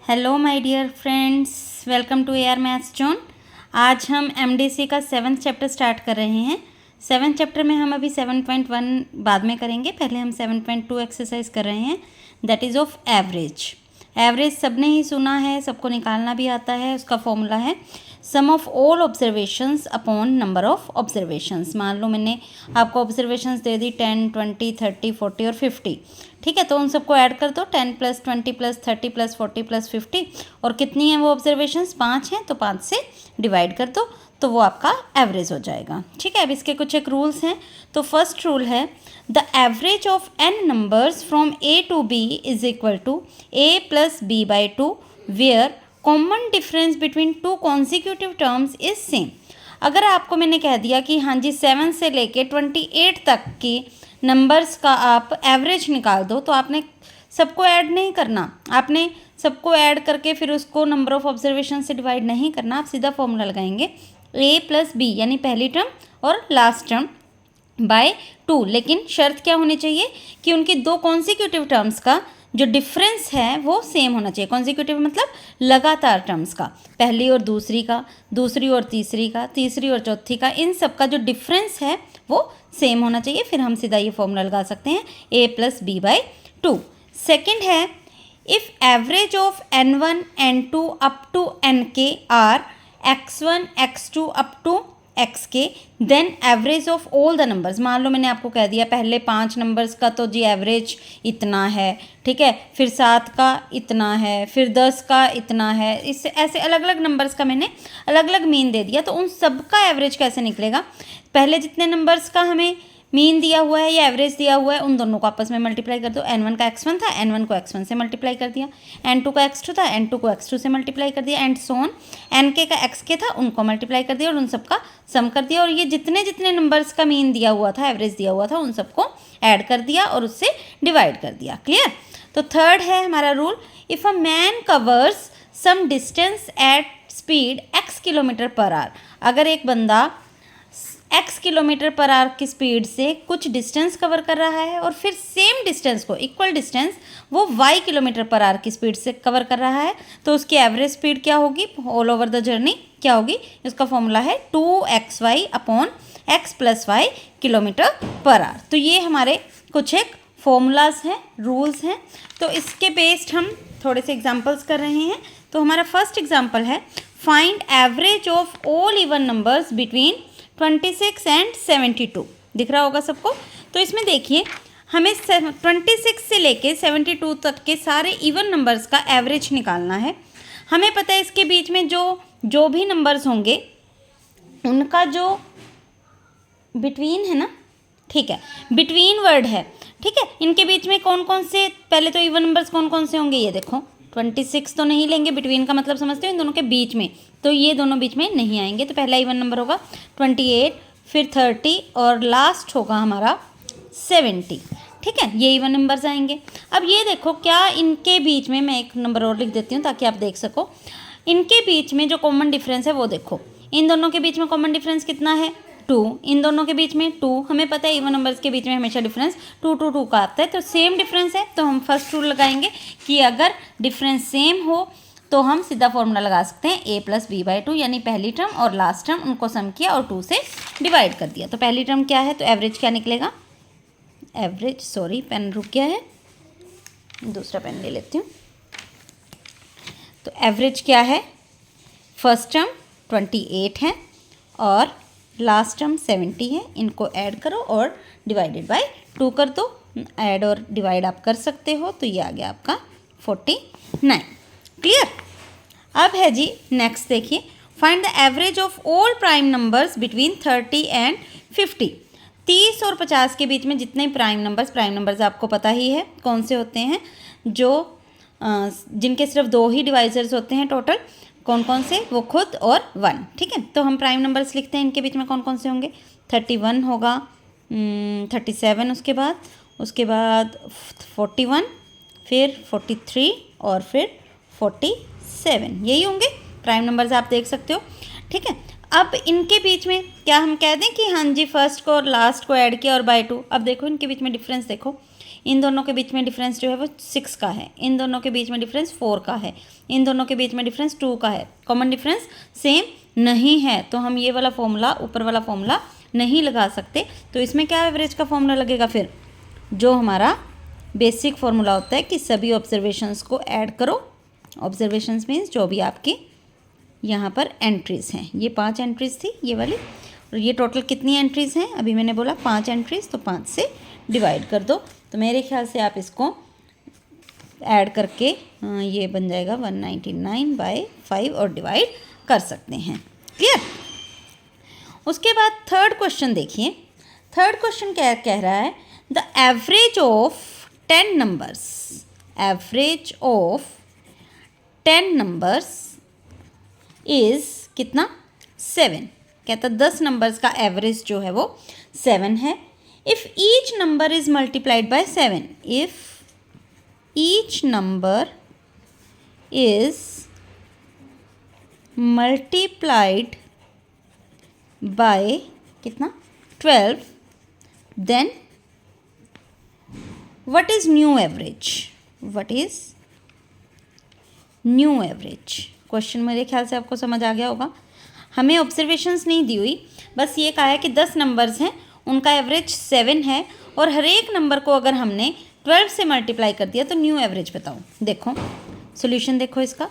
Hello my dear friends, welcome to AR maths zone. आज हम MDC का 7th chapter start कर रहे हैं। 7th चैप्टर में हम अभी 7.1 बाद में करेंगे, पहले हम 7.2 एक्सरसाइज कर रहे हैं, that is of average. Average सबने ही सुना है, सबको निकालना भी आता है। उसका फॉर्मूला है sum of all observations upon number of observations. मान लो मैंने आपको ऑब्जर्वेशंस दे दी 10, 20, 30, 40 और 50, ठीक है। तो उन सबको ऐड कर दो, 10 + 20 + 30 + 40 + 50। और कितनी हैं वो ऑब्जर्वेशंस? 5 हैं, तो 5 से डिवाइड कर दो, तो वो आपका एवरेज हो जाएगा, ठीक है। अब इसके कुछ एक रूल्स हैं। तो फर्स्ट रूल है the average of n numbers from A to B is equal to A + B/2 where common difference between two consecutive terms is same. अगर आपको मैंने कह दिया कि हाँ जी 7 से लेके 28 तक की नंबर्स का आप एवरेज निकाल दो, तो आपने सबको ऐड नहीं करना, आपने सबको ऐड करके फिर उसको नंबर ऑफ ऑब्जर्वेशन से डिवाइड नहीं करना। आप सीधा फॉर्मूला लगाएंगे A + B यानी पहली टर्म और लास्ट टर्म बाय 2। लेकिन शर्त क्या होनी चाहिए कि उनकी दो कॉन्जिक्यूटिव टर्म्स का जो डिफरेंस है वो सेम होना चाहिए। कॉन्जिक्यूटिव मतलब लगातार टर्म्स का, पहली और दूसरी का, दूसरी और तीसरी का, तीसरी और चौथी का, इन सब का जो डिफरेंस है वो सेम होना चाहिए। फिर हम सीधा ये फॉर्मूला लगा सकते हैं A + B/2। सेकेंड है if average of n1 n2 up to nk are x1 x2 up to xk then average of all the numbers. मान लो मैंने आपको कह दिया पहले 5 नंबर्स का तो जी एवरेज इतना है, ठीक है, फिर 7 का इतना है, फिर 10 का इतना है, इससे ऐसे अलग अलग नंबर्स का मैंने अलग अलग मीन दे दिया। तो उन सब का एवरेज कैसे निकलेगा? पहले जितने नंबर्स का हमें मीन दिया हुआ है या एवरेज दिया हुआ है उन दोनों को आपस में मल्टीप्लाई कर दो। n1 का x1 था, n1 को x1 से मल्टीप्लाई कर दिया, n2 का x2 था, n2 को x2 से मल्टीप्लाई कर दिया, एंड सो ऑन। nk का xk था, उनको मल्टीप्लाई कर दिया और उन सबका सम कर दिया। और ये जितने जितने नंबर्स का मीन दिया हुआ था, एवरेज दिया हुआ था, उन सबको ऐड कर दिया और उससे डिवाइड कर दिया। क्लियर? तो थर्ड है हमारा rule, if a man covers some distance at speed x km/h। अगर एक बंदा x km/h की स्पीड से कुछ डिस्टेंस कवर कर रहा है और फिर सेम डिस्टेंस को, इक्वल डिस्टेंस, वो y km/h की स्पीड से कवर कर रहा है, तो उसकी एवरेज स्पीड क्या होगी ऑल ओवर द जर्नी? क्या होगी? इसका फॉर्मूला है 2xy upon x + y km/h। तो ये हमारे कुछ एक फॉर्मूलाज हैं, रूल्स हैं। तो इसके बेस्ड हम थोड़े से एग्जाम्पल्स कर रहे हैं। तो हमारा फर्स्ट एग्जाम्पल है find average of all even numbers between 26 and 72। दिख रहा होगा सबको? तो इसमें देखिए हमें 26 से लेके 72 तक के सारे इवन नंबर्स का एवरेज निकालना है। हमें पता है इसके बीच में जो भी नंबर्स होंगे उनका जो बिटवीन है ना, ठीक है, बिटवीन वर्ड है, ठीक है। इनके बीच में कौन कौन से, पहले तो इवन नंबर्स कौन कौन से होंगे, ये देखो 26 तो नहीं लेंगे, बिटवीन का मतलब समझते हो, इन दोनों के बीच में, तो ये दोनों बीच में नहीं आएंगे। तो पहला इवन नंबर होगा 28, फिर 30 और लास्ट होगा हमारा 70, ठीक है। ये इवन नंबर्स आएंगे। अब ये देखो क्या इनके बीच में, मैं एक नंबर और लिख देती हूँ ताकि आप देख सको, इनके बीच में जो कॉमन डिफरेंस है वो देखो, इन दोनों के बीच में कॉमन डिफरेंस कितना है? 2। इन दोनों के बीच में 2। हमें पता है इवन नंबर्स के बीच में हमेशा डिफरेंस 2 2 2 का आता है, तो सेम डिफरेंस है। तो हम फर्स्ट रूल लगाएंगे कि अगर डिफरेंस सेम हो तो हम सीधा फॉर्मूला लगा सकते हैं A + B/2, यानी पहली टर्म और लास्ट टर्म उनको सम किया और 2 से डिवाइड कर दिया। तो पहली टर्म क्या है, तो एवरेज क्या निकलेगा? एवरेज, सॉरी पेन रुक गया है, दूसरा पेन ले लेती हूँ। तो एवरेज क्या है? फर्स्ट टर्म 28 है और लास्ट टर्म 70 है, इनको ऐड करो और डिवाइडेड बाय 2 कर दो। ऐड और डिवाइड आप कर सकते हो, तो ये आ गया आपका 49। क्लियर? अब है जी नेक्स्ट, देखिए find the average of all prime numbers between 30 and 50। 30 और 50 के बीच में जितने प्राइम नंबर्स आपको पता ही है कौन से होते हैं, जो जिनके सिर्फ 2 ही डिवाइजर्स होते हैं टोटल। कौन कौन से? वो खुद और 1, ठीक है। तो हम प्राइम नंबर्स लिखते हैं, इनके बीच में कौन कौन से होंगे? 31 होगा, 37 उसके बाद 41, फिर 43 और फिर 47, यही होंगे प्राइम नंबर्स, आप देख सकते हो, ठीक है। अब इनके बीच में क्या हम कह दें कि हाँ जी फर्स्ट को और लास्ट को ऐड किया और बाय 2। अब देखो इनके बीच में डिफरेंस देखो, इन दोनों के बीच में डिफरेंस जो है वो 6 का है, इन दोनों के बीच में डिफरेंस 4 का है, इन दोनों के बीच में डिफरेंस 2 का है, कॉमन डिफरेंस सेम नहीं है, तो हम ये वाला फॉर्मूला, ऊपर वाला फॉर्मूला नहीं लगा सकते। तो इसमें क्या एवरेज का फॉर्मूला लगेगा फिर, जो हमारा बेसिक फॉर्मूला होता है कि सभी ऑब्जर्वेशंस को ऐड करो। ऑब्जर्वेशंस मीन्स जो भी आपकी यहाँ पर एंट्रीज़ हैं, ये 5 एंट्रीज़ थी ये वाली, और ये टोटल कितनी एंट्रीज़ हैं, अभी मैंने बोला 5 एंट्रीज़, तो 5 से डिवाइड कर दो। तो मेरे ख्याल से आप इसको ऐड करके ये बन जाएगा 199/5 और डिवाइड कर सकते हैं। क्लियर। उसके बाद थर्ड क्वेश्चन देखिए। थर्ड क्वेश्चन क्या कह रहा है, the average of 10 numbers, average of 10 numbers is कितना, 7। कहता 10 नंबर्स का एवरेज जो है वो 7 है। If each number is multiplied by 7, if each number is multiplied by कितना, 12, then what is new average, what is new average. Question मेरे ख्याल से आपको समझ आ गया होगा। हमें ऑब्जर्वेशंस नहीं दी हुई, बस ये कहा है कि 10 नंबर्स हैं, उनका एवरेज 7 है, और हर एक नंबर को अगर हमने 12 से मल्टीप्लाई कर दिया तो न्यू एवरेज बताओ। देखो सॉल्यूशन देखो इसका।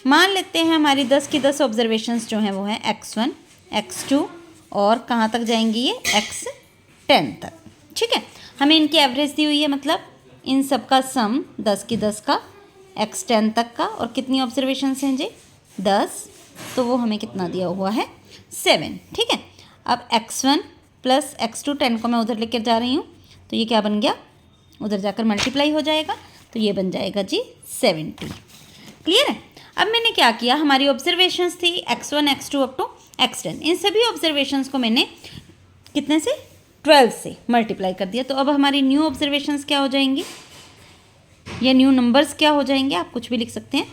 मान लेते हैं हमारी 10 की 10 ऑब्जर्वेशंस जो हैं वो हैं x1, x2 और कहाँ तक जाएंगी ये x10 तक। ठीक है, हमें इनकी एवरेज दी हुई है, मतलब इन सब का सम 10 की 10 का x10 तक का, और कितनी ऑब्जर्वेशंस हैं जी 10, तो वो हमें कितना दिया हुआ है 7। ठीक है, अब x1 प्लस x2 10 को मैं उधर लेकर जा रही हूँ, तो ये क्या बन गया, उधर जाकर मल्टीप्लाई हो जाएगा, तो ये बन जाएगा जी 70। क्लियर है। अब मैंने क्या किया, हमारी ऑब्जर्वेशंस थी x1, x2 up to x10, इन सभी ऑब्जर्वेशंस को मैंने कितने से 12 से मल्टीप्लाई कर दिया। तो अब हमारी न्यू ऑब्जर्वेशंस क्या हो जाएंगी, या न्यू नंबर्स क्या हो जाएंगे, आप कुछ भी लिख सकते हैं,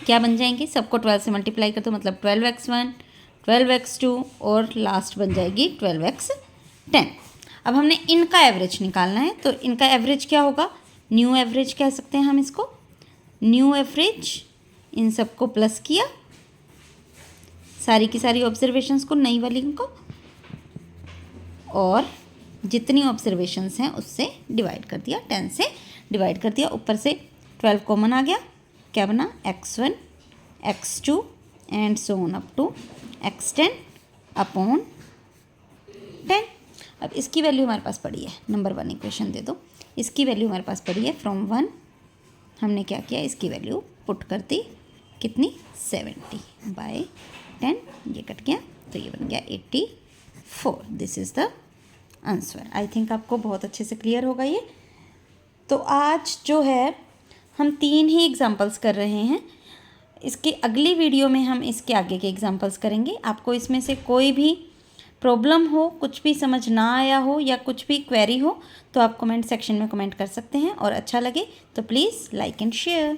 क्या बन जाएंगे, सबको 12 से मल्टीप्लाई कर दो, मतलब 12x1, 12x2 और लास्ट बन जाएगी 12x10। अब हमने इनका एवरेज निकालना है, तो इनका एवरेज क्या होगा, न्यू एवरेज कह सकते हैं हम इसको। न्यू एवरेज, इन सबको प्लस किया, सारी की सारी ऑब्जर्वेशंस को, नई वाली को, और जितनी ऑब्जर्वेशंस हैं उससे डिवाइड कर दिया, 10 से डिवाइड कर दिया, ऊपर से 12 कॉमन आ गया, क्या बना x1, x2 and so on up to x10 upon 10। अब इसकी वैल्यू हमारे पास पड़ी है, नंबर 1 इक्वेशन दे दो, इसकी वैल्यू हमारे पास पड़ी है फ्रॉम 1, हमने क्या किया, इसकी वैल्यू पुट कर दी, कितनी 70/10, ये कट गया, तो ये बन गया 84। This is the answer. I think आपको बहुत अच्छे से क्लियर होगा ये। तो आज जो है हम 3 ही एग्जाम्पल्स कर रहे हैं, इसके अगली वीडियो में हम इसके आगे के एग्जाम्पल्स करेंगे। आपको इसमें से कोई भी प्रॉब्लम हो, कुछ भी समझ ना आया हो या कुछ भी क्वेरी हो, तो आप कमेंट सेक्शन में कमेंट कर सकते हैं, और अच्छा लगे तो प्लीज़ लाइक एंड शेयर।